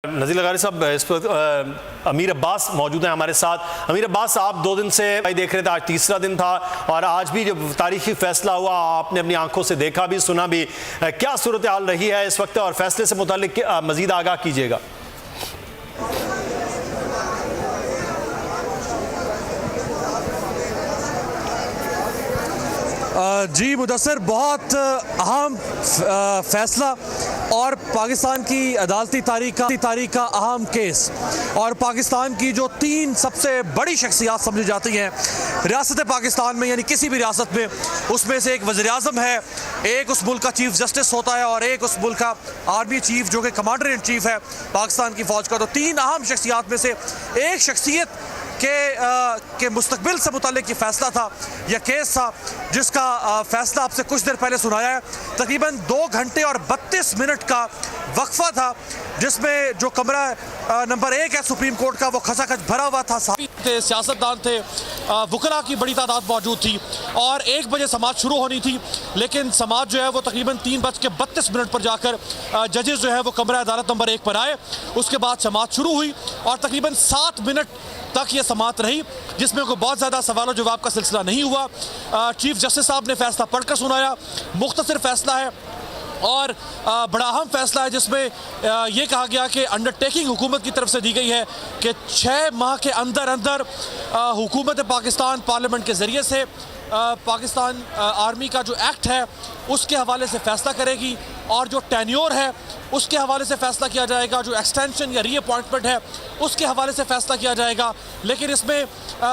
नज़ीर लगारी साहब, इस वक्त अमीर अब्बास मौजूद हैं हमारे साथ। अमीर अब्बास, आप 2 दिन से देख रहे थे, आज तीसरा दिन था और आज भी जब तारीखी फैसला हुआ आपने अपनी आंखों से देखा भी सुना भी, क्या सूरत हाल रही है इस वक्त और फैसले से मुताल्लिक मजीद आगाह कीजिएगा। जी मुदस्सिर, बहुत अहम फैसला और पाकिस्तान की अदालती तारीख का अहम केस और पाकिस्तान की जो 3 सबसे बड़ी शख्सियात समझी जाती हैं रियासत पाकिस्तान में, यानी किसी भी रियासत में, उसमें से एक वज़ीर आज़म है, एक उस मुल्क का चीफ जस्टिस होता है और एक उस मुल्क का आर्मी चीफ जो कि कमांडर इन चीफ है पाकिस्तान की फ़ौज का। तो 3 अहम शख्सियात में से एक शख्सियत के मुस्तकबिल से मुताल्लिक ये फैसला था, यह केस था जिसका फैसला आपसे कुछ देर पहले सुनाया है। तकरीबन 2 घंटे और 32 मिनट का वक्फा था जिसमें जो कमरा नंबर 1 है सुप्रीम कोर्ट का वो खचाखच भरा हुआ था। थे, सियासतदान थे, वकला की बड़ी तादाद मौजूद थी और 1 बजे समाज शुरू होनी थी, लेकिन समाज जो है वो तकरीबन 3:32 पर जाकर जजेस जो है वो कमरा अदालत नंबर 1 पर आए। उसके बाद समाज शुरू हुई और तकरीबन 7 मिनट तक ये समाअत रही, जिसमें कोई बहुत ज़्यादा सवाल जवाब का सिलसिला नहीं हुआ। चीफ जस्टिस साहब ने फैसला पढ़कर सुनाया। मुख्तसर फैसला है और बड़ा अहम फैसला है जिसमें ये कहा गया कि अंडरटेकिंग हुकूमत की तरफ से दी गई है कि 6 माह के अंदर अंदर हुकूमत पाकिस्तान पार्लियामेंट के ज़रिए से पाकिस्तान आर्मी का जो एक्ट है उसके हवाले से फ़ैसला करेगी और जो टेन्योर है उसके हवाले से फ़ैसला किया जाएगा, जो एक्सटेंशन या रीअपॉइंटमेंट है उसके हवाले से फ़ैसला किया जाएगा। लेकिन इसमें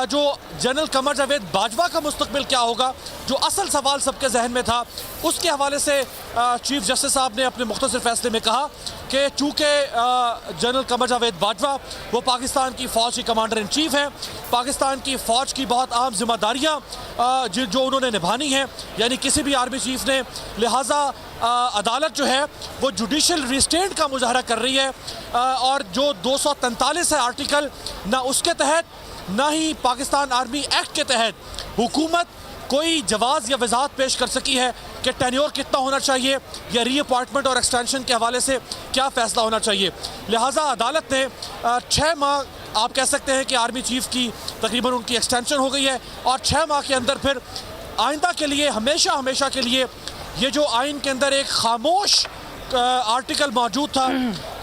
जो जनरल कमर जावेद बाजवा का मुस्तकबिल क्या होगा, जो असल सवाल सबके जहन में था, उसके हवाले से चीफ जस्टिस साहब ने अपने मुख्तसर फैसले में कहा कि चूँकि जनरल कमर जावेद बाजवा वो पाकिस्तान की फ़ौज की कमांडर इन चीफ है, पाकिस्तान की फ़ौज की बहुत अहम जिम्मेदारियाँ जो उन्होंने निभानी है, यानी किसी भी आर्मी चीफ ने, लिहाजा अदालत जो है वो जुडिशल रिस्ट्रेंट का मुजाहरा कर रही है और जो 243 है आर्टिकल, ना उसके तहत ना ही पाकिस्तान आर्मी एक्ट के तहत हुकूमत कोई जवाज़ या वजाहत पेश कर सकी है कि टेन्योर कितना होना चाहिए या रीअपॉइंटमेंट और एक्सटेंशन के हवाले से क्या फ़ैसला होना चाहिए। लिहाजा अदालत ने 6 माह आप कह सकते हैं कि आर्मी चीफ की तकरीबन उनकी एक्सटेंशन हो गई है और 6 माह के अंदर फिर आइंदा के लिए हमेशा के लिए ये जो आइन के अंदर एक खामोश आर्टिकल मौजूद था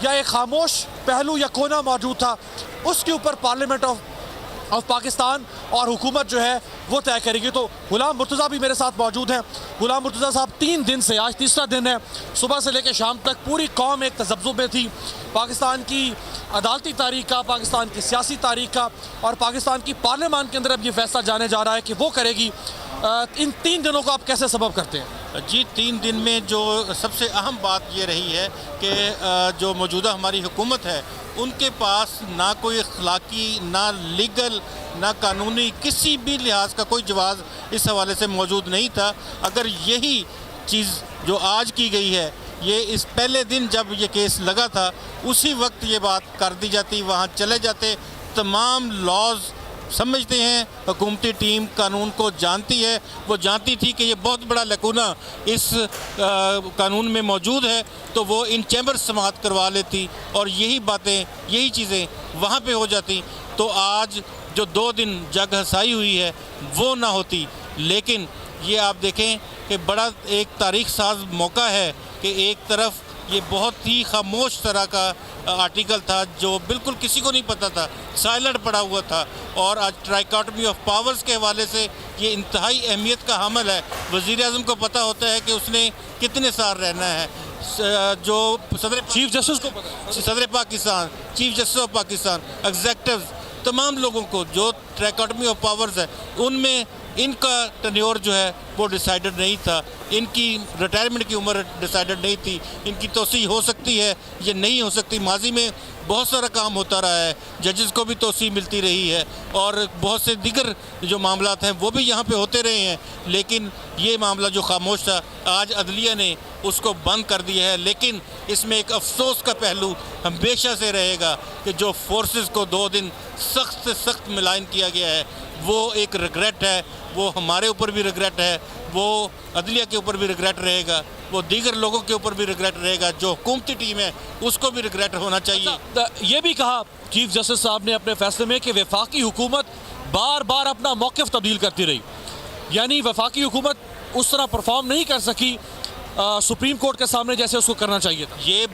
या एक खामोश पहलू या कोना मौजूद था, उसके ऊपर पार्लियामेंट ऑफ पाकिस्तान और हुकूमत जो है वो तय करेगी। तो गुलाम मुर्तज़ा भी मेरे साथ मौजूद हैं। गुलाम मुर्तज़ा साहब, 3 दिन से, आज तीसरा दिन है, सुबह से लेकर शाम तक पूरी कौम एक तज़ब्ज़ुब में थी पाकिस्तान की अदालती तारीख का, पाकिस्तान की सियासी तारीख का, और पाकिस्तान की पार्लियामान के अंदर अब ये फैसला जाने जा रहा है कि वो करेगी। इन 3 दिनों को आप कैसे सबब करते हैं? जी, 3 दिन में जो सबसे अहम बात ये रही है कि जो मौजूदा हमारी हुकूमत है उनके पास ना कोई अखलाकी, ना लीगल, ना कानूनी किसी भी लिहाज का कोई जवाब इस हवाले से मौजूद नहीं था। अगर यही चीज़ जो आज की गई है ये इस पहले दिन जब ये केस लगा था उसी वक्त ये बात कर दी जाती, वहाँ चले जाते, तमाम लॉज समझते हैं, हुकूमती टीम कानून को जानती है, वो जानती थी कि ये बहुत बड़ा लकूना इस कानून में मौजूद है, तो वो इन चैम्बर समाअत करवा लेती और यही बातें, यही चीज़ें वहाँ पे हो जाती। तो आज जो 2 दिन जग हसाई हुई है वो ना होती। लेकिन ये आप देखें कि बड़ा एक तारीख साज मौका है कि एक तरफ ये बहुत ही खामोश तरह का आर्टिकल था जो बिल्कुल किसी को नहीं पता था, साइलेंट पड़ा हुआ था, और आज ट्राइकॉटमी ऑफ पावर्स के हवाले से ये इंतहाई अहमियत का हामिल है। वज़ीर आज़म को पता होता है कि उसने कितने साल रहना है, जो चीफ जस्टिस को पता है, सदर Pakistan, chief justice of Pakistan, executive, तमाम लोगों को जो ट्राइकॉटमी ऑफ पावर्स है उनमें इनका टेन्योर जो है वो डिसाइडेड नहीं था, इनकी रिटायरमेंट की उम्र डिसाइडेड नहीं थी, इनकी तोसी हो सकती है, ये नहीं हो सकती। माजी में बहुत सारा काम होता रहा है, जजेस को भी तोसी मिलती रही है और बहुत से दीगर जो मामलात हैं वो भी यहाँ पे होते रहे हैं, लेकिन ये मामला जो खामोश था आज अदलिया ने उसको बंद कर दिया है। लेकिन इसमें एक अफसोस का पहलू हमेशा से रहेगा कि जो फोर्सेस को 2 दिन सख्त से सख्त मिलान किया गया है वो एक रिग्रेट है, वो हमारे ऊपर भी रिग्रेट है, वो अदलिया के ऊपर भी रिग्रेट रहेगा। वो दीगर लोगों के ऊपर भी रिग्रेट रहेगा, जो हुकूमती टीम है उसको भी रिग्रेट होना चाहिए। ये भी कहा चीफ जस्टिस साहब ने अपने फैसले में कि वफाकी हुकूमत बार बार अपना मौक़िफ़ तब्दील करती रही, यानी वफाकी हुकूमत उस तरह परफॉर्म नहीं कर सकी सुप्रीम कोर्ट के सामने जैसे उसको करना चाहिए था। ये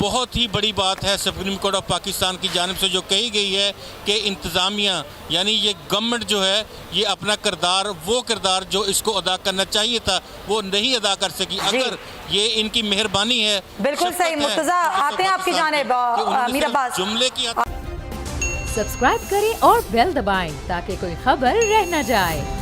बहुत ही बड़ी बात है सुप्रीम कोर्ट ऑफ पाकिस्तान की जानिब से जो कही गई है कि इंतज़ामिया यानी ये गवर्नमेंट जो है ये अपना वो किरदार जो इसको अदा करना चाहिए था वो नहीं अदा कर सकी। अगर ये इनकी मेहरबानी है। बिल्कुल सही। मुर्तज़ा आते हैं आपकी जानिब, अमीर अब्बास जुमले की सब्सक्राइब करें और बेल दबाएं ताकि कोई खबर रह न जाए।